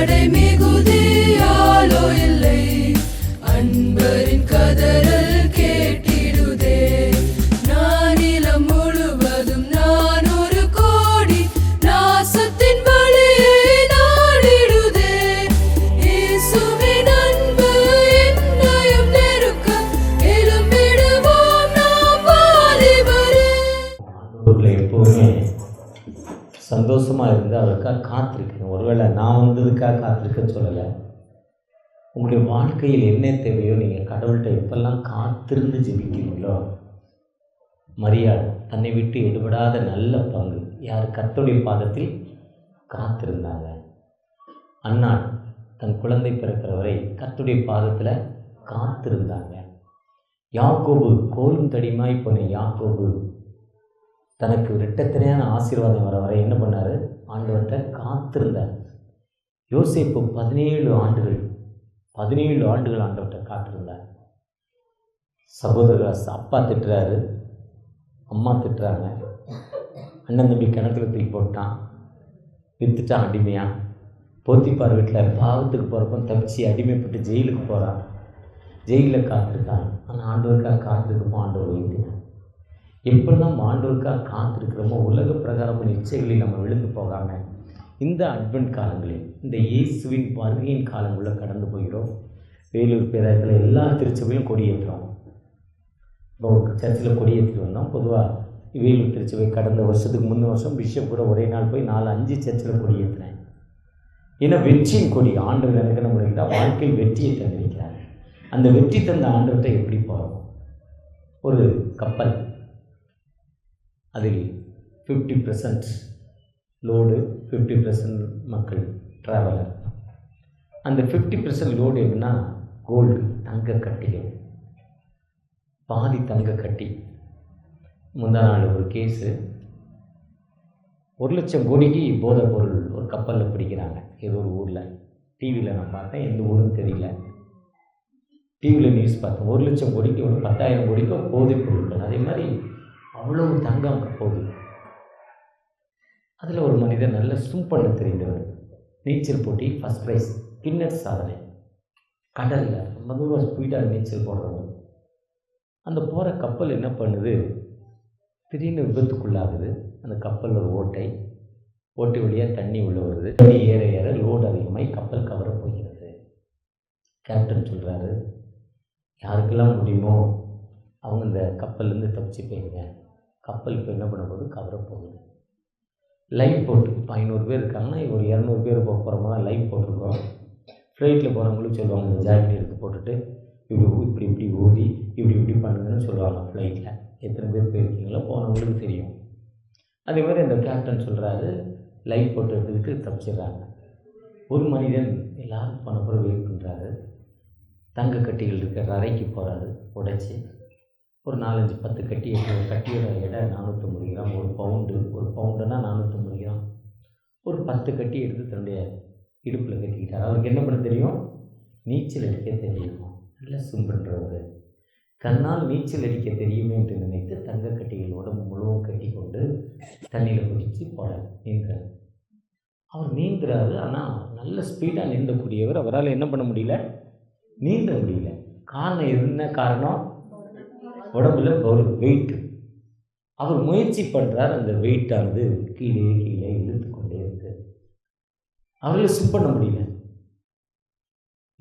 தடை மிகுதியாலோ இல்லை, அன்பரின் கதறல் கேட்டிடுதே. நானிலம் முழுவதும் நான் ஒரு கோடி நாசத்தின் வழியை நாடிடுதே. இயேசுவின் அன்பு என்னையும் நெருக்க எழும்பிடுவோம் நாம் வாலிபரே. எப்போவுமே சந்தோஷமாக இருந்து அவருக்காக காத்திருக்கேன். ஒருவேளை நான் வந்ததுக்காக காத்திருக்கேன்னு சொல்லலை. உங்களுடைய வாழ்க்கையில் என்ன தேவையோ நீங்கள் கடவுள்கிட்ட எப்பெல்லாம் காத்திருந்து ஜெபிக்கிறீங்களோ, மரியாள் தன்னை விட்டு எடுபடாத நல்ல பங்கு யார் கர்த்தருடைய பாதத்தில் காத்திருந்தாங்க. அன்னாள் தன் குழந்தை பிறக்கிற வரை கர்த்தருடைய பாதத்தில் காத்திருந்தாங்க. யாக்கோபு கோலும் தடிமாய் போன யாக்கோபு தனக்கு இரட்டத்தனையான ஆசீர்வாதம் வர வரை என்ன பண்ணார்? ஆண்டவர்கிட்ட காத்திருந்தார். யோசேப்பு 17 ஆண்டுகள் ஆண்டவர்கிட்ட காத்திருந்தார். சகோதரர் அப்பா திட்டுறாரு, அம்மா திட்டுறாங்க, அண்ணன் தம்பி கிணத்துல தூக்கி போட்டான், வித்துட்டான் அடிமையாக. போத்திப்பார் வீட்டில் பாவத்துக்கு போகிறப்ப தப்பிச்சு அடிமைப்பட்டு ஜெயிலுக்கு போகிறான். ஜெயிலில் காத்திருக்கான். ஆனால் ஆண்டவருக்காக காத்திருக்கப்போ ஆண்டவர் உயர்த்தினார். எப்பெல்லாம் ஆண்டவருக்காக காத்திருக்கிறோமோ உலக பிரகாரமான இச்சைகளில் நம்ம விழுந்து போகாமல் இந்த அட்வென்ட் காலங்களில், இந்த இயேசுவின் வருகையின் காலங்களில் கடந்து போகிறோம். வேலூர் பேராயத்தில் எல்லா திருச்சபையிலும் கொடியேற்றுறோம். இப்போ சர்ச்சில் கொடியேற்றிட்டு வந்தோம். பொதுவாக வேலூர் திருச்சபை கடந்த வருஷத்துக்கு முந்தின வருஷம் பிஷப் கூட ஒரே நாள் போய் 4-5 சர்ச்சில் கொடியேற்றினேன். ஏன்னா வெற்றியின் கொடி ஆண்டவர் எனக்கு என்ன பண்ணிக்கிட்டால் வாழ்க்கையில் வெற்றியை தந்திருக்கிறார். அந்த வெற்றி தந்த ஆண்டவர்கிட்ட எப்படி போகிறோம்? ஒரு கப்பல், அதில் 50% லோடு, 50% மக்கள் ட்ராவலர். அந்த 50% லோடு எப்படின்னா கோல்டு, தங்க கட்டிகள், பாதி தங்க கட்டி. முந்தா நாள் ஒரு கேஸு, 1,00,000 கோடிக்கு போதை பொருள் ஒரு கப்பலில் பிடிக்கிறாங்க ஏதோ ஒரு ஊரில். டிவியில் நான் பார்த்தேன், எந்த ஊருன்னு தெரியல. டிவியில் நியூஸ் பார்த்தேன். 1,00,000 கோடிக்கு ஒரு 10,000 கோடிக்கு போதைப் பொருட்கள். அதே மாதிரி அவ்வளவு தங்கம் போகுது. அதில் ஒரு மனிதன் நல்ல ஸ்விம் பண்ண தெரிந்தவர், நீச்சல் போட்டி ஃபஸ்ட் ப்ரைஸ், கின்னஸ் சாதனை, கடலில் ரொம்ப தூரம் ஸ்பீடாக நீச்சல் போடுறவர். அந்த போகிற கப்பல் என்ன பண்ணுது? திடீர்னு விபத்துக்குள்ளாகுது. அந்த கப்பலில் ஒரு ஓட்டை வழியாக தண்ணி உள்ள வருது. தண்ணி ஏற ஏற லோடு அதிகமாகி கப்பல் கவர போகிறது. கேப்டன் சொல்கிறாரு, யாருக்கெல்லாம் முடியுமோ அவங்க இந்த கப்பல்லேருந்து தப்பிச்சு போயிருங்க. கப்பல் இப்போ என்ன பண்ண போகுது? கவர போகுது. லைஃப் போட்டு இப்போ 500 பேர் இருக்காங்கன்னா ஒரு 200 பேர் போகிற மாதிரி லைஃப் போட்டிருக்கோம். ஃப்ளைட்டில் போகிறவங்களும் சொல்லுவாங்க, இந்த ஜாக்கெட் எடுத்து போட்டுட்டு இப்படி ஊதி இப்படி பண்ணுங்கன்னு சொல்லுவாங்க. ஃப்ளைட்டில் எத்தனை பேர் போயிருக்கீங்களோ போனவங்களுக்கு தெரியும். அதே மாதிரி அந்த கேப்டன் சொல்கிறாரு, லைஃப் போட்டு எடுத்துக்கிட்டு தப்பிச்சிடுறாங்க. ஒரு மனிதன் எல்லாரும் பண்ண போகிற வெயிட் பண்ணுறாரு. தங்க கட்டிகள் இருக்கிற அறைக்கு போகிறாரு. உடைச்சி ஒரு 4-5-10 கட்டி எடுத்து, ஒரு கட்டியோட எடை 450 கிராம், ஒரு பவுண்டுனா 450 கிராம். ஒரு 10 கட்டி எடுத்து தன்னுடைய இடுப்பில் கட்டிக்கிட்டார். அவருக்கு என்ன பண்ண தெரியும்? நீச்சல் அடிக்க தெரியும். நல்ல ஸ்விம் பண்ணுறவர். தன்னால் நீச்சல் அடிக்க தெரியுமே என்று நினைத்து தங்க கட்டிகள் உடம்பு முழுவதும் கட்டி கொண்டு தண்ணியில் குதித்து போகிறார், நீந்துறார். அவர் நீந்துறாரு. ஆனால் நல்ல ஸ்பீடாக நீந்தக்கூடியவர். அவரால் என்ன பண்ண முடியல? நீந்த முடியல. காரணம் என்ன? காரணம் உடம்புல ஒரு வெயிட். அவர் முயற்சி பண்ணுறார். அந்த வெயிட்டானது கீழே இழுத்து கொண்டே இருக்கு. அவரால் ஸ்விம் பண்ண முடியல.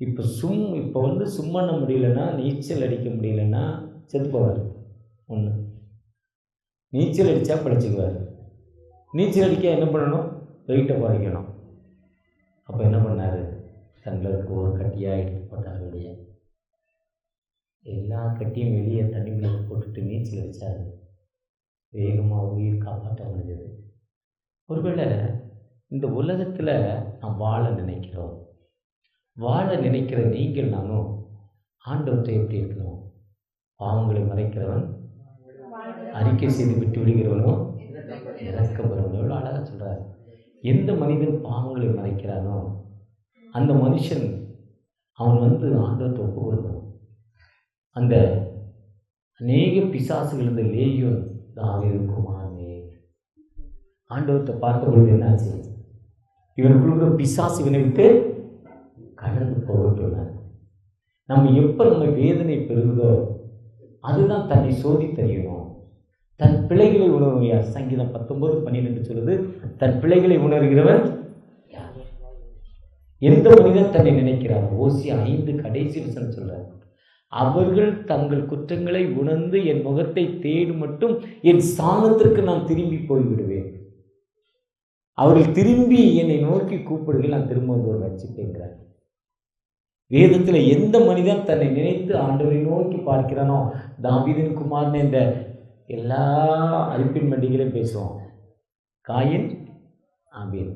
இப்போ ஸ்விம் பண்ண முடியலன்னா, நீச்சல் அடிக்க முடியலன்னா செத்து போவார். ஒன்று, நீச்சல் அடித்தா பிழைச்சிக்குவார். நீச்சல் அடிக்க என்ன பண்ணணும்? வெயிட்டை குறைக்கணும். அப்போ என்ன பண்ணார்? தங்களுக்கு ஒரு கட்டியாக எடுத்து போட்டார் வெளியே. எல்லா கட்டியும் வெளியே தண்ணி விளக்கு போட்டுட்டு நீச்சல் அடித்தார். வேகமாக உயிர் காப்பாற்ற முடிஞ்சது. ஒருவேளை இந்த உலகத்தில் நாம் வாழ நினைக்கிறோம். வாழ நினைக்கிற நீங்கள் நானும் ஆண்டவற்றை எப்படி இருக்கணும்? பாவங்களை மறைக்கிறவன் அறிக்கை செய்து விட்டு விடுகிறவனும் இறக்கம் பெறுவன். எவ்வளோ அழகாக சொல்கிறார். எந்த மனிதன் பாவங்களை மறைக்கிறானோ அந்த மனுஷன் அவன் ஆண்டவத்தை ஒப்பு கொடுக்கணும். அந்த அநேக பிசாசுகள் இருந்த லேகியோன் தாவீது குமாரனே, ஆண்டவத்தை பார்த்த பொழுது என்னாச்சு? இவனுக்குள்ள பிசாசு இவனை விட்டு கடந்து போகட்டும். நம்ம எப்போ நம்ம வேதனை பெறுகிறதோ அதுதான் தன்னை சோதி தெரியணும். தன் பிழைகளை உணர்வையா சங்கீதம் 19:12 சொல்லுது, தன் பிழைகளை உணர்கிறவன் யார்? எந்த மனிதன் தன்னை நினைக்கிறார்? ஓசியா 5 கடைசி வசனம் சொல்றார், அவர்கள் தங்கள் குற்றங்களை உணர்ந்து என் முகத்தை தேடும் மட்டும் என் ஸ்தானத்திற்கு நான் திரும்பி போய்விடுவேன். அவர்கள் திரும்பி என்னை நோக்கி கூப்பிடுகள், நான் திரும்ப வந்து ஒரு ரட்சிப்பேங்கிறார். வேதத்தில் எந்த மனிதன் தன்னை நினைத்து ஆண்டவரை நோக்கி பார்க்கிறானோ, தாவீதின் குமாரன் இந்த எல்லா அரிப்பின் மண்டிகளையும் பேசுவோம். காயின் ஆபேல்,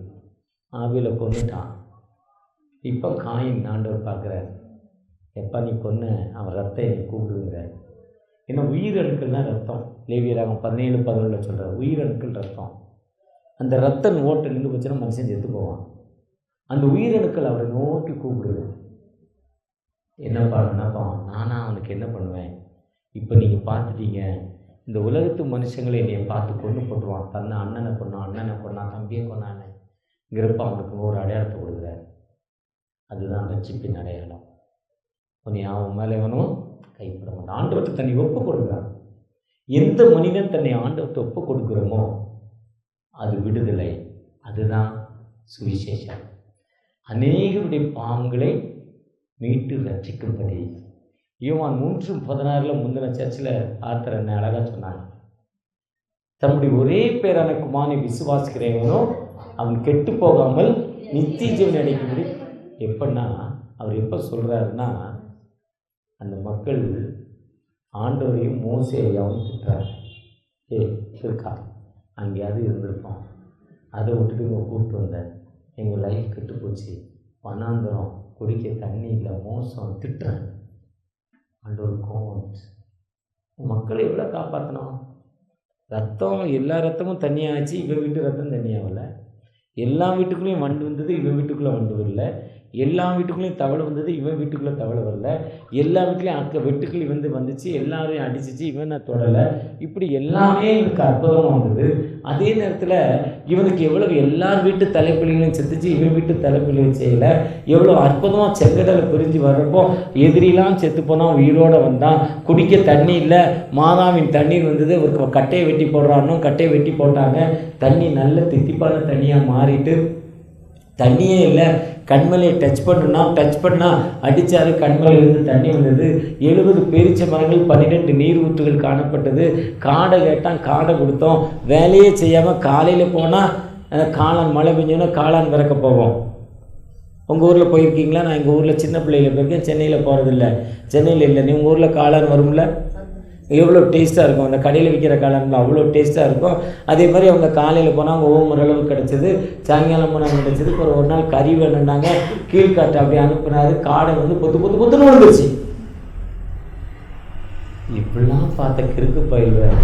ஆபேலை கொன்னுட்டான். இப்போ காயின் ஆண்டவர் பார்க்குறார், எப்போ நீ கொன்ன அவன் ரத்தம் என்னை கூப்பிடுங்கிறார். ஏன்னா உயிரணுக்கள் தான் ரத்தம். லேவியராகம் 17:11 சொல்கிறார், உயிரணுக்கள் ரத்தம். அந்த ரத்தம் ஓட்டை நின்று போச்சுன்னா மனுஷன் செத்து போவான். அந்த உயிரணுக்கள் அவரை நோக்கி கூப்பிடுது. என்னப்பா நானா அவனுக்கு என்ன பண்ணுவேன்? இப்போ நீங்கள் பார்த்துட்டீங்க, இந்த உலகத்து மனுஷங்களை என்னையை பார்த்து கொண்டு போட்டுருவான். தன்னை அண்ணனை கொண்டான், தம்பியை கொண்டான்ங்கிறப்ப அவனுக்கு ஒரு அடையாளத்தை கொடுக்குறாரு. அதுதான் ரட்சிப்பின் அடையாளம். உன்னை அவன் மேலே எவனும் கைப்பட மாட்டான். ஆண்டவர்கிட்ட தன்னை ஒப்பு கொடுக்குறான். எந்த மனிதன் தன்னை ஆண்டவர்கிட்ட ஒப்பு கொடுக்குறோமோ அது விடுதலை. அதுதான் சுவிசேஷம். அநேகருடைய பாவங்களை மீட்டு ரட்சிக்கும்படி. யோவான் 3:16 முந்தின சர்ச்சில் ஆர்த்தர் என்ன அழகாக சொன்னாங்க, தம்முடைய ஒரே பேரான குமாரனை விசுவாசிக்கிறவனோ அவன் கெட்டு போகாமல் நித்திய ஜீவன் அடைக்கும்படி. எப்படின்னா அவர் எப்போ சொல்கிறாருன்னா, அந்த மக்கள் ஆண்டவரையும் மோசேயாவும் திட்டுறாங்க. இருக்கா அங்கேயாவது இருந்திருப்போம், அதை விட்டுட்டு இங்கே கூப்பிட்டு வந்தேன், எங்கள் லைஃப் கெட்டு போச்சு, வனாந்தரம், குடிக்க தண்ணி இல்லை, மோசம், திட்டுறேன். ஆண்டவர் கோவம் வந்துச்சு. மக்களை எவ்வளோ காப்பாற்றணும்? ரத்தம், எல்லா ரத்தமும் தண்ணியாச்சு, இவன் வீட்டு ரத்தம் தண்ணியாகலை. எல்லா வீட்டுக்குள்ளேயும் வண்டு வந்தது, இவன் வீட்டுக்குள்ளே வண்டு வரல. எல்லா வீட்டுக்குள்ளேயும் தவளை வந்தது, இவன் வீட்டுக்குள்ளே தவளை வரல. எல்லா வீட்லேயும் வெட்டுக்கிளி வந்துச்சு, எல்லாரையும் அடிச்சிச்சு, இவனை தொடலை. இப்படி எல்லாமே இவனுக்கு அற்புதமாக வந்தது. அதே நேரத்தில் இவனுக்கு எவ்வளோ எல்லார் வீட்டு தலைப்பிள்ளைகளையும் செத்துச்சு, இவன் வீட்டு தலைப்பிள்ளையும் செய்யலை. எவ்வளோ அற்புதமாக செங்கடலை பிரிஞ்சு வர்றப்போ எதிரிலாம் செத்து போனால் உயிரோடு வந்தான். குடிக்க தண்ணி இல்லை, மாதாவின் தண்ணீர் வந்தது. ஒரு கட்டையை வெட்டி போடுறானோ, கட்டையை வெட்டி போட்டாங்க, தண்ணி நல்ல தித்திப்பான தண்ணியாக மாறிட்டு, தண்ணியே இல்லை, கண்மலையை டச் பண்ணால் அடித்தாரு, கண்மலையிலிருந்து தண்ணி வந்தது. 70 பேரிச்ச மரங்கள், 12 நீர் ஊற்றுகள் காணப்பட்டது. காடை கேட்டான், காடை கொடுத்தோம். வேலையே செய்யாமல் காலையில் போனால் காளான், மழை பெஞ்சோன்னா காளான் பிறக்க போவோம். உங்கள் ஊரில் போயிருக்கீங்களா? நான் எங்கள் ஊரில் சின்ன பிள்ளையில் போயிருக்கேன், சென்னையில் போகிறதில்ல. சென்னையில் இல்லை, நீ உங்கள் ஊரில் காளான் வரும்ல, எவ்வளோ டேஸ்ட்டாக இருக்கும். அந்த கடையில் விற்கிற காளான்ல அவ்வளோ டேஸ்ட்டாக இருக்கும். அதே மாதிரி அவங்க காலையில் போனால் அவங்க ஓரளவு கிடச்சிது, சாயங்காலம் போனால் கிடச்சிது. ஒரு நாள் கறி வேணுன்னாங்க, கீழ்காட்டு அப்படி அனுப்புனாரு. காடை வந்து பொத்துன்னு விழுந்துருச்சு. இப்படிலாம் பார்த்த கிறுக்கு பயில்வேன்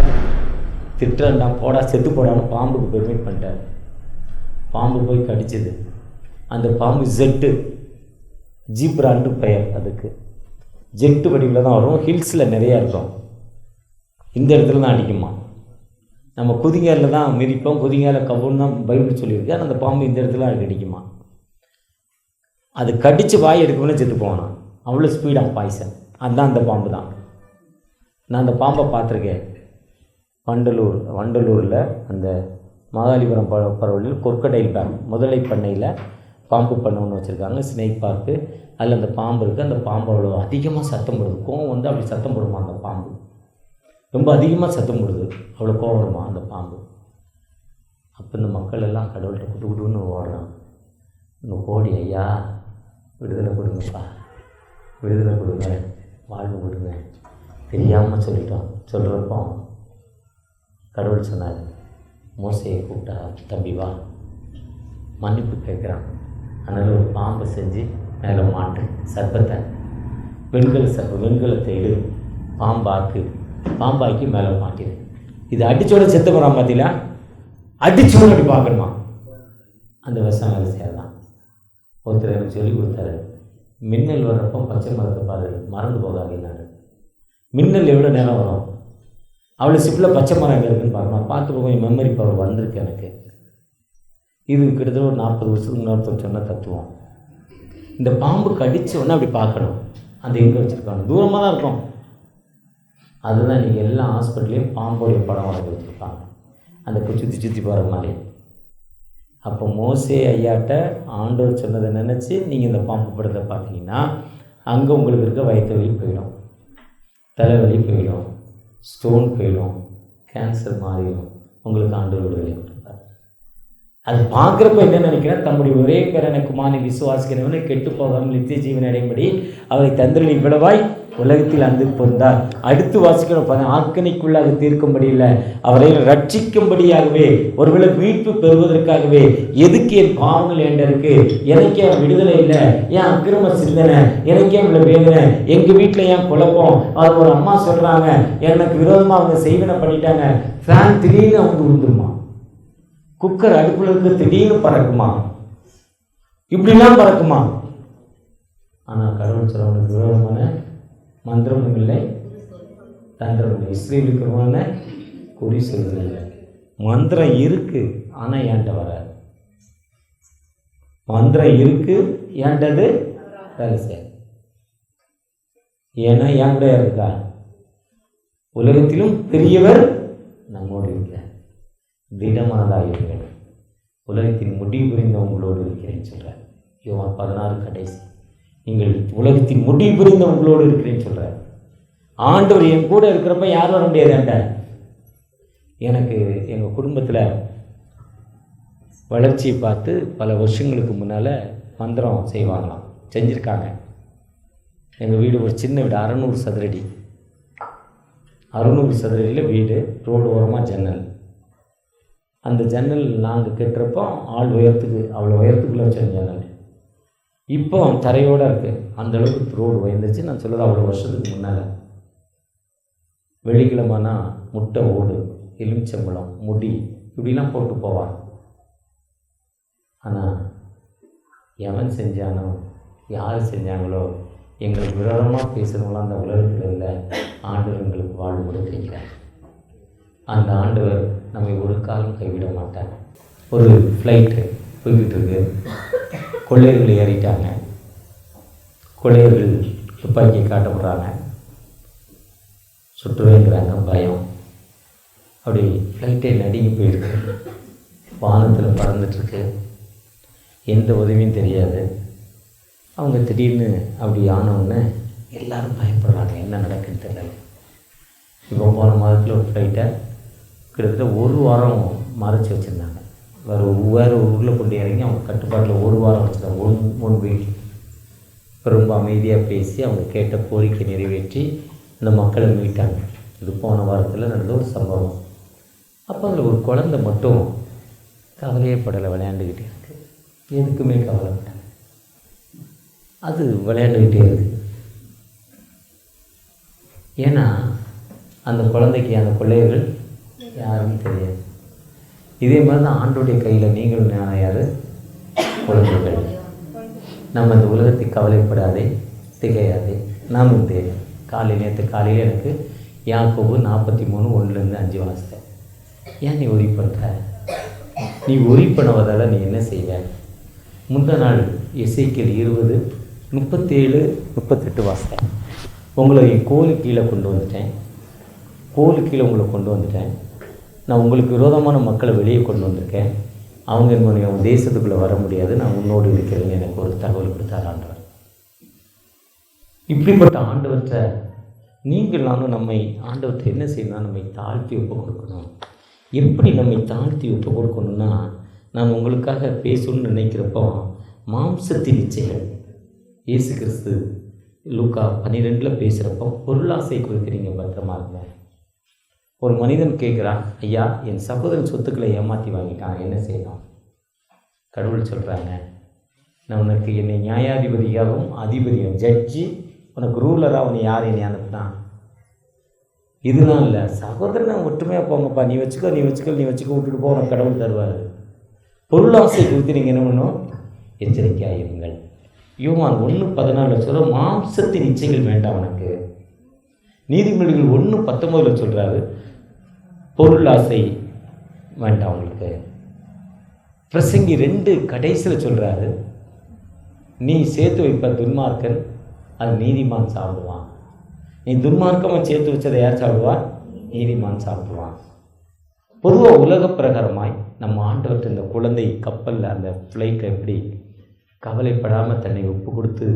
திட்டுறா, போடா செத்து போடான்னு பாம்புக்கு பெர்மிட் பண்ணிட்டார். பாம்பு போய் கடிச்சிது. அந்த பாம்பு ஜீப்ரான்னு பெயர். அதுக்கு ஜெட்டு வடிவில் தான் வரும், ஹில்ஸில் நிறையா இருக்கும். இந்த இடத்துல தான் அடிக்குமா. நம்ம குதிங்காலில் தான் மிதிப்போம், குதிங்கால கவுன்னு தான் பைபிள் சொல்லியிருக்கு. அந்த பாம்பு இந்த இடத்துல அடிக்குமா. அது கடித்து வாய் எடுக்கணும்னு செத்து போவானா, அவ்வளோ ஸ்பீடாக பாய்சன். அதுதான் அந்த பாம்பு தான். நான் அந்த பாம்பை பார்த்துருக்கேன். வண்டலூரில் அந்த மகாலிபுரம் பரவலில் கொர்க்கடைல் பேங்க் முதலை பண்ணையில் பாம்பு பண்ணை ஒன்று வச்சுருக்காங்க, ஸ்னேக் பார்க்கு. அதில் அந்த பாம்பு இருக்குது. அந்த பாம்பு அவ்வளோ அதிகமாக சத்தம் போடுது. கோவம் வந்து அப்படி சத்தம் போடுமா அந்த பாம்பு, ரொம்ப அதிகமாக சத்தம் போடுது, அவ்வளோ கோவம் வருமா அந்த பாம்பு. அப்போ இந்த மக்கள் எல்லாம் கடவுள்கிட்ட குடுன்னு ஓடுறான். இன்னும் ஓடி, ஐயா விடுதலை கொடுங்கப்பா, விடுதலை கொடுங்க, வாழ்வு கொடுங்க, தெரியாமல் சொல்லிட்டோம். சொல்கிறப்போ கடவுள் சொன்னார், மோசையை கூப்பிட்டா, தம்பி வா, மன்னிப்பு கேட்குறான். அதனால் ஒரு பாம்பை செஞ்சு மேலே மாட்டு, சர்ப்பத்தை, வெண்கலத்தை எடு, பாம்பாக்கி மேலே மாட்டிடு. இது அடிச்சோட செத்து போகிறான் பார்த்தீங்களா, அடிச்சோட அப்படி பார்க்கணுமா. அந்த விவசாயம் வேலை செய்யலாம். ஒருத்தர் எனக்கு சொல்லி கொடுத்தாரு, மின்னல் வர்றப்போ பச்சை மரத்தை பாரு, மறந்து போகாதீங்கன்னாரு. மின்னல் எவ்வளோ நேரம் வரும், அவ்வளோ சிப்பில் பச்சை மரம் எங்கே இருக்குன்னு பார்க்கணும். பார்த்து போக மெமரி பவர் வந்திருக்கு எனக்கு. இது கிட்டத்தட்ட ஒரு 40 வருஷத்துக்கு முன்னாடி சொன்ன தத்துவம். இந்த பாம்பு கடிச்சோடனே அப்படி பார்க்கணும், அந்த எங்கே வச்சுருக்காங்க, தூரமாக தான் இருக்கும். அதுதான் நீங்கள் எல்லா ஹாஸ்பிட்டல்லையும் பாம்போடைய படம் வரைஞ்சி வச்சுருப்பாங்க, அந்த சுற்றி சுற்றி போகிற மாதிரி. அப்போ மோசே ஐயாட்ட ஆண்டவர் சொன்னதை நினச்சி நீங்கள் இந்த பாம்பு படத்தை பார்த்தீங்கன்னா அங்கே உங்களுக்கு இருக்க வயிற்று வலி போயிடும், தலைவலி போயிடும், ஸ்டோன் போயிடும், கேன்சர் மாறிடும், உங்களுக்கு ஆண்டவர் விடுதலை கொடுப்பார். அது பார்க்குறப்ப என்ன நினைக்கிறேன், தம்முடைய ஒரே பேரனை குமாரனை விசுவாசிக்கிறவனை கெட்டு போகாமல் நித்திய ஜீவன் அடையும்படி அவரை தந்திரன் இவ்வளவாய் உலகத்தில் அன்பு பொருந்தார். அடுத்து வாசிக்கிறோம், ஆக்கணிக்குள்ளாக தீர்க்கும்படி இல்லை, அவரை ரட்சிக்கும்படியாகவே, ஒருவேளை மீட்பு பெறுவதற்காகவே. எதுக்கு என் பாவங்கள் ஏண்ட இருக்கு, எனக்கே விடுதலை இல்லை, ஏன் அக்கிரம சிந்தனை, எனக்கே இவ்வளோ வேதனை, எங்கள் வீட்டில் ஏன் குழப்பம். அது ஒரு அம்மா சொல்கிறாங்க, எனக்கு விரோதமாக அவங்க செய்வனை பண்ணிட்டாங்க, ஃபேன் திடீர்னு அவங்க விழுந்துருமா, குக்கர் அடுப்பில் இருக்கு திடீர்னு பறக்குமா, இப்படிலாம் பறக்குமா. ஆனால் கடவுள் சொல்றவனுக்கு விரோதமான மந்திரமும் இல்லை, தந்திரம் இல்லை. இஸ்ரேலுக்கு விரோதமான குறி சொல்வதில்லை. மந்திரம் இருக்கு, ஆனால் ஏன்ட்ட வராது. மந்திரம் இருக்கு, ஏன்டது வேலை செய்யாது. ஏன்னா என் கூட இருக்கா, உலகத்திலும் பெரியவர் நம்மோடு இருக்கிறார். திடமானதாயிருங்கள், உலகத்தின் முடிவு புரிந்த உங்களோடு இருக்கிறேன்னு சொல்கிறார். யோவான் 16 கடைசி. நீங்கள் உலகத்தின் முடிவு புரிந்த உங்களோடு இருக்கிறேன்னு சொல்கிறார். ஆண்டவர் என் கூட இருக்கிறப்ப யார் வர முடியாதுண்ட. எனக்கு எங்கள் குடும்பத்தில் வளர்ச்சியை பார்த்து பல வருஷங்களுக்கு முன்னால் மந்திரம் செய்வாங்களாம், செஞ்சுருக்காங்க. எங்கள் வீடு ஒரு சின்ன வீடு, 600 சதுரடி. 600 சதுரடியில் வீடு, ரோடு ஓரமாக ஜன்னல். அந்த ஜன்னல் நாங்கள் கட்டுறப்போ ஆள் உயரத்துக்கு, அவ்வளோ உயரத்துக்குள்ளே வச்ச ஜன்னல். இப்போ தரையோடு இருக்குது, அந்தளவுக்கு ரோடு உயர்ந்துச்சு. நான் சொல்கிறது அவ்வளோ வருஷத்துக்கு முன்னால். வெள்ளிக்கிழமைனா முட்டை ஓடு, எலுமிச்சம்பழம், முடி, இப்படிலாம் போட்டு போவான். ஆனால் எவன் செஞ்சானோ, யார் செஞ்சாங்களோ, எங்களுக்கு விரோதமாக பேசுகிறவங்களாம் அந்த உலகத்தில் இல்லை. ஆண்டவர் எங்களுக்கு வாழ்வு கொடுக்கிறார். அந்த ஆண்டவர் நம்மை ஒரு காலம் கைவிட மாட்டார். ஒரு ஃப்ளைட்டு போய்கிட்டு இருக்கு, கொள்ளையர்கள் ஏறிட்டாங்க. கொள்ளையர்கள் துப்பாக்கியை காட்டப்படுறாங்க, சுற்றுவேங்கிறாங்க, பயம். அப்படி ஃப்ளைட்டே நடுங்கி போயிருக்கு, வானத்தில் பறந்துட்டுருக்கு, எந்த உதவியும் தெரியாது. அவங்க திடீர்னு அப்படி ஆனவுடனே எல்லோரும் பயப்படுறாங்க, என்ன நடக்குன்னு தெரியல. இப்போ போன மாதத்தில் ஒரு ஃப்ளைட்டை கிட்டத்தட்ட 1 வாரம் மறைச்சி வச்சுருந்தாங்க. வேறு ஊரில் கொண்டு இறங்கி அவங்க கட்டுப்பாட்டில் 1 வாரம் வச்சுருந்தாங்க. ஒன் வீக் ரொம்ப அமைதியாக பேசி அவங்க கேட்ட கோரிக்கை நிறைவேற்றி அந்த மக்களை மீட்டாங்க. இது போன வாரத்தில் நடந்த ஒரு சம்பவம். அப்போ அதில் ஒரு குழந்தை மட்டும் கவலையே படலை, விளையாண்டுக்கிட்டே இருக்குது. எதுக்குமே கவலைப்பட்டாங்க, அது விளையாண்டுக்கிட்டே இருக்குது. ஏன்னா அந்த குழந்தைக்கு அந்த கொள்ளையர்கள் யாருன்னு தெரியாது. இதே மாதிரி தான் ஆண்டோடைய கையில் நீங்களும் யார் குழந்தைகள். நம்ம இந்த உலகத்தை கவலைப்படாதே, திகையாதே. நாம் இந்த நேற்று காலையில் எனக்கு யாக்கோபு 43:1-5 வாசித்தேன். ஏன் நீ ஒரி பண்ணுற, நீ ஒரி பண்ணுவதால் நீ என்ன செய்வ. முந்த நாள் எசேக்கியேல் 20:37-38 வாசித்தேன். உங்களை கோலு கீழே கொண்டு வந்துட்டேன், கோலு கீழே உங்களை கொண்டு வந்துட்டேன். நான் உங்களுக்கு விரோதமான மக்களை வெளியே கொண்டு வந்திருக்கேன். அவங்க என்னுடைய தேசத்துக்குள்ளே வர முடியாது, நான் உன்னோடு இருக்கிறேன்னு எனக்கு ஒரு தகவல் கொடுத்தார் ஆண்டவர். இப்படிப்பட்ட ஆண்டவற்றை நீங்கள் நானும் நம்மை ஆண்டவற்றை என்ன செய்யணும்னா நம்மை தாழ்த்தி ஒப்பு கொடுக்கணும். எப்படி நம்மை தாழ்த்தி ஒப்பு கொடுக்கணும்னா, நான் உங்களுக்காக பேசணும்னு நினைக்கிறப்போ மாம்சத்தின் இச்சைகள், இயேசு கிறிஸ்து லூக்கா 12 பேசுகிறப்போ பொருளாசை குறித்து நீங்கள் பத்திரமா இருங்க. ஒரு மனிதன் கேட்குறான், ஐயா என் சகோதரன் சொத்துக்களை ஏமாற்றி வாங்கிட்டான், என்ன செய்யலாம். கடவுள் சொல்கிறாங்க, நான் உனக்கு என்னை நியாயாதிபதியாகவும் அதிபதியும் ஜட்ஜி, உனக்கு ரூலராக உன்னை யார் என்னை அனுப்புனான். இதெல்லாம் இல்லை, சகோதரனை ஒற்றுமையாக போங்கப்பா, நீ வச்சுக்கோ விட்டுட்டு போ, உனக்கு கடவுள் தருவார். பொருளாசை குறித்து நீங்கள் என்ன பண்ணணும், எச்சரிக்கையாக இருங்கள். யோவான் 1:14 சொல்ல மாம்சத்தின் இச்சைகள் வேண்டாம் உனக்கு. நீதிமொழிகள் 1:19 சொல்கிறாரு, பொருளாசை வேண்டாம் உங்களுக்கு. பிரசங்கி 2 கடைசியில் சொல்கிறாரு, நீ சேர்த்து வைப்ப துன்மார்க்கன் அது நீதிமான் சாப்பிடுவான். நீ துன்மார்க்கமாக சேர்த்து வச்சதை யார் சாப்பிடுவான்? நீதிமான் சாப்பிடுவான். பொதுவாக உலக பிரகாரமாய் நம்ம ஆண்டவர்கிட்ட இந்த குழந்தை கப்பலில் அந்த ஃப்ளைட்டில் எப்படி கவலைப்படாமல் தன்னை ஒப்பு கொடுத்து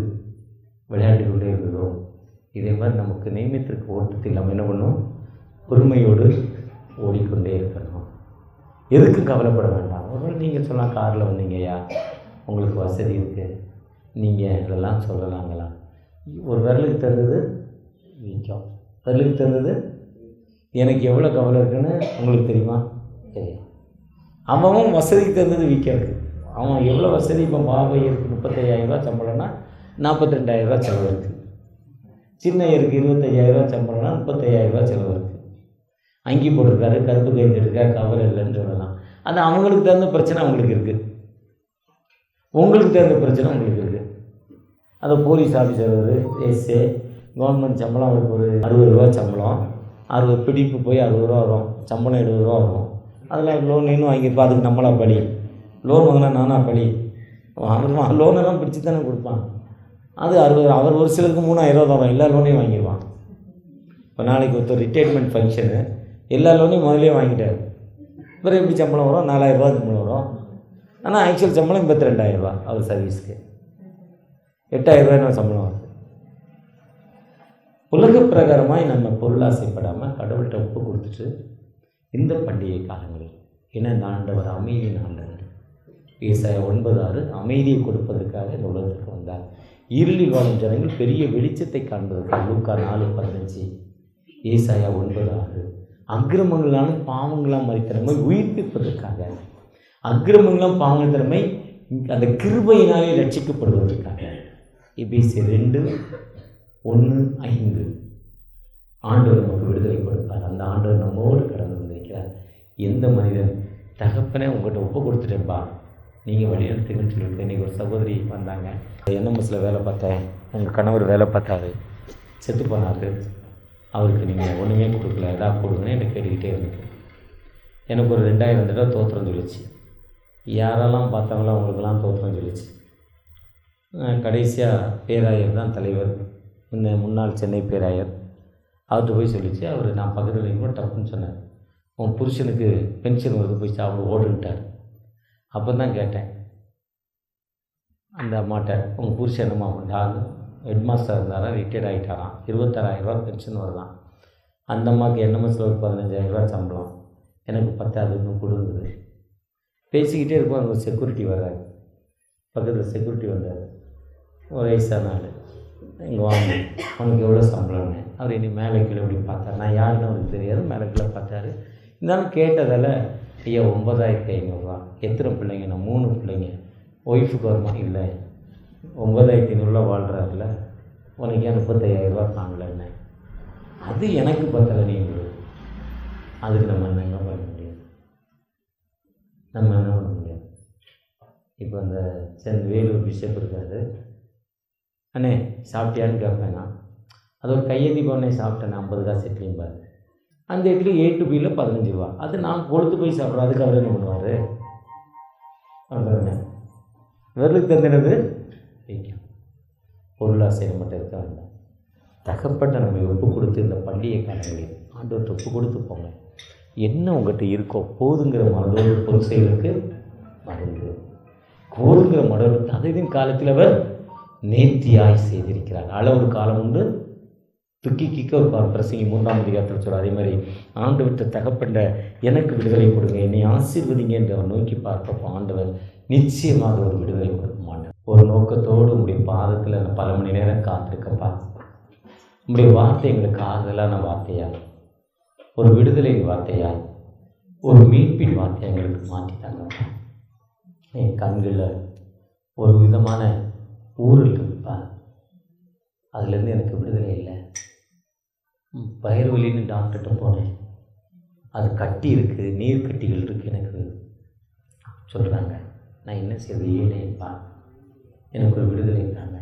விளையாண்டு கொண்டே இருந்ததோ, இதே மாதிரி நமக்கு நியமித்திற்கு ஓட்டத்தில் நம்ம என்ன பண்ணணும்? பொறுமையோடு ஓடிக்கொண்டே இருக்கணும். எதுக்கும் கவலைப்பட வேண்டாம். ஒருவேளை நீங்கள் சொல்லலாம், காரில் வந்தீங்கய்யா, உங்களுக்கு வசதி இருக்குது, நீங்கள் இதெல்லாம் சொல்லலாங்களா? ஒரு விரலுக்கு தந்தது வீக்கம், விரலுக்கு தந்தது எனக்கு எவ்வளோ கவலை இருக்குன்னு உங்களுக்கு தெரியுமா? தெரியும். அவன் வசதிக்கு தந்தது வீக்கம் இருக்குது. அவன் எவ்வளோ வசதி, இப்போ பாபையருக்கு 35,000 சம்பளம்னா 42,000 செலவு இருக்குது. சின்னையருக்கு 25,000 சம்பளம்னா 35,000 செலவு இருக்குது. அங்கி போட்டிருக்காரு, கருப்பு கைது இருக்கா, கவர் இல்லைன்னு சொல்லலாம். அது அவங்களுக்கு தகுந்த பிரச்சனை அவங்களுக்கு இருக்குது, உங்களுக்கு தகுந்த பிரச்சனை உங்களுக்கு இருக்குது. அந்த போலீஸ் ஆஃபீஸர் ஒரு எஸ்ஏ கவர்மெண்ட் சம்பளம் அவருக்கு ஒரு 60 ரூபா சம்பளம், 60 பிடிப்பு போய் 60 ரூபா வரும், சம்பளம் 70 ரூபா வரும். அதில் லோன் இன்னும் வாங்கியிருப்பா, அதுக்கு நம்மளா பலி, லோன் வாங்கினா நானா பலி, அவர் லோனெல்லாம் பிடிச்சி தானே கொடுப்பான். அது 60, அவர் ஒரு சிலருக்கு 3,000 வரும், எல்லா லோனையும் வாங்கிடுவான். இப்போ நாளைக்கு ஒருத்தர் ரிட்டையர்மெண்ட் ஃபங்க்ஷனு, எல்லா லோனையும் முதலே வாங்கிட்டார். இவர் எப்படி சம்பளம் வரும்? 4,000 ரூபா சம்பளம் வரும். ஆனால் ஆக்சுவல் சம்பளம் 82,000 ரூபா, அவர் சர்வீஸ்க்கு 8,000 ரூபாய் சம்பளம் வருது. உலக பிரகாரமாய் நம்ம பொருளாசைப்படாமல் கடவுள்கிட்ட ஒப்பு கொடுத்துட்டு இந்த பண்டிகை காலங்களில், ஏன்னா இந்த ஆண்டவர் அமைதியின் ஆண்டவர். ஏசாயா 9:6 அமைதியை கொடுப்பதற்காக இந்த உலகத்துக்கு வந்தார். இருளில் வாழும் ஜனங்கள் பெரிய வெளிச்சத்தை காண்பதற்காக. லூக்கா 4:15, ஏசாயா 9:6 அக்கிரமங்களான பாவங்களாம் மறித்திறமை உயிர்ப்பிப்பதற்காக. அக்கிரமங்களாம் பாவங்கள் திறமை அந்த கிருபையினாலே ரட்சிக்கப்படுவதற்காக. எபேசியர் 2:1-5 ஆண்டவர் நமக்கு விடுதலை கொடுப்பார். அந்த ஆண்டவர் நம்மோடு கடந்து வந்திருக்கிறார். எந்த மனிதன் தகப்பனே உங்கள்கிட்ட ஒப்பு கொடுத்துட்டேன்ப்பா, நீங்கள் வழிநடத்துங்கன்னு சொல்லிட்டு, இன்றைக்கி ஒரு சகோதரி வந்தாங்க, என்எம்எஸில் வேலை பார்த்தேன், உங்கள் கணவர் வேலை பார்த்தாரு, செத்து போனார், அவருக்கு நீங்கள் ஒன்றுமே கொடுக்கல, எதாவது கொடுங்கன்னு என்னை கேட்டுக்கிட்டே இருந்துச்சு. எனக்கு ஒரு 2000 தடவை தோத்திரம் சொல்லிச்சு. யாரெல்லாம் பார்த்தாங்களோ அவங்களுக்கெல்லாம் தோத்திரம் சொல்லிச்சு. கடைசியாக பேராயர் தான் தலைவர், முன்னாள் சென்னை பேராயர், அவர்கிட்ட போய் சொல்லிச்சு. அவர் நான் பக்கத்தில் கூட டப்புன்னு சொன்னேன், உன் புருஷனுக்கு பென்ஷன் வருது, போய் சாப்பிட ஓடுன்ட்டார். அப்போ தான் கேட்டேன் அந்த அம்மாட்ட, உங்கள் புருஷன் என்னம்மா பண்ணாரு? ஹெட் மாஸ்டர் இருந்தாராம், ரிட்டையர்ட் ஆகிட்டாராம், 26,000 ரூபா பென்ஷன் வரலாம். அந்த அம்மாவுக்கு என்எம்எஸில் ஒரு 15,000 ரூபா சம்பளம், எனக்கு 10,000 இன்னும் கொடுங்குது. பேசிக்கிட்டே இருப்போம். அங்கே ஒரு செக்யூரிட்டி வர்றாரு, பக்கத்தில் செக்யூரிட்டி வந்தார், ஒரு வயசான ஆள். இங்கே வாங்க, அவனுக்கு எவ்வளோ சம்பளம்னு. அவர் இனி மேலே கீழே இப்படி பார்த்தார். நான் யாருன்னு அவருக்கு தெரியாது, மேலே கீழே பார்த்தாரு. இருந்தாலும் கேட்டதால், ஐயா 9,500 ரூபா. எத்தனை பிள்ளைங்க? நான் 3 பிள்ளைங்க. ஒய்ஃபுக்கு வருமா? இல்லை, 9,500 ரூபா வாழ்கிறாருல, உனக்கு ஏன் 35,000 ரூபா காணலன்னு. அது எனக்கு பத்தலை, நீங்கள் அதுக்கு நம்ம என்னங்க பண்ண முடியும்? நம்ம என்ன பண்ண முடியும்? இப்போ அந்த வேலூர் பிஷப் இருக்காரு, அண்ணே சாப்பிட்டியான்னு கேட்பேன். நான் அது ஒரு கையேந்தி போனே சாப்பிட்டேன், 50 காசு இட்லிம்பார். அந்த இட்லி A to B 15 ரூபா. அது நான் கொழுத்து போய் சாப்பிட்றோம், அதுக்கு அவர் என்ன பண்ணுவார்? அவ்வளோதானே. விரலுக்கு தந்தினது வைக்கும். பொருளாசை மட்டும் இருக்க வேண்டாம். தகப்பட்ட நம்ம ஒப்பு கொடுத்து இந்த பண்டிகை காலங்களில் ஆண்டவர்கிட்ட ஒப்பு கொடுத்து போங்க. என்ன உங்கள்கிட்ட இருக்கோ போதுங்கிற மனதோடு பொருள் செயலுக்கு மருந்து, கோருங்கிற மனதோடு தகுதியின் காலத்தில் அவர் நேர்த்தியாய் செய்திருக்கிறார். அளவு காலம் உண்டு, துக்கி கிக்க ஒரு பிரசங்கி 3ஆம் அதிகாரத்தில் சொல்கிறார். அதே மாதிரி ஆண்டவர்கிட்ட தகப்பண்ட எனக்கு விடுதலை கொடுங்க, என்னை ஆசீர்வதிங்க என்று அவர் நோக்கி பார்ப்பப்போ ஆண்டவர் நிச்சயமாக ஒரு விடுதலை கொடுக்குமான். ஒரு நோக்கத்தோடு உங்களுடைய பாதத்தில் நான் பல மணி நேரம் காத்திருக்கப்பா. உங்களுடைய வார்த்தை எங்களுக்கு ஆறுதலான வார்த்தையால், ஒரு விடுதலை வார்த்தையால், ஒரு மீட்பின் வார்த்தையை எங்களுக்கு மாற்றித்தாங்கப்பா. என் கண்களில் ஒரு விதமான ஊரில் இருக்குப்பா, அதுலேருந்து எனக்கு விடுதலை இல்லை. பயிர் வலின்னு டாக்டர்கிட்ட போனேன், அது கட்டி இருக்குது, நீர் கட்டிகள் இருக்குது எனக்கு சொல்கிறாங்க. நான் என்ன செய்வது? ஏழைப்பா, எனக்கு ஒரு விடுதலை தாங்க.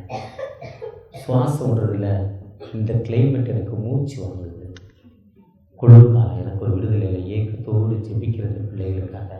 சுவாசம் விடுறதில்ல, இந்த கிளைமேட் எனக்கு மூச்சு வாங்குது, குளிர்காலம், எனக்கு ஒரு விடுதலை இல்லை. ஏக்கத்தோடு ஜெபிக்கிறது பிள்ளைகளுக்காக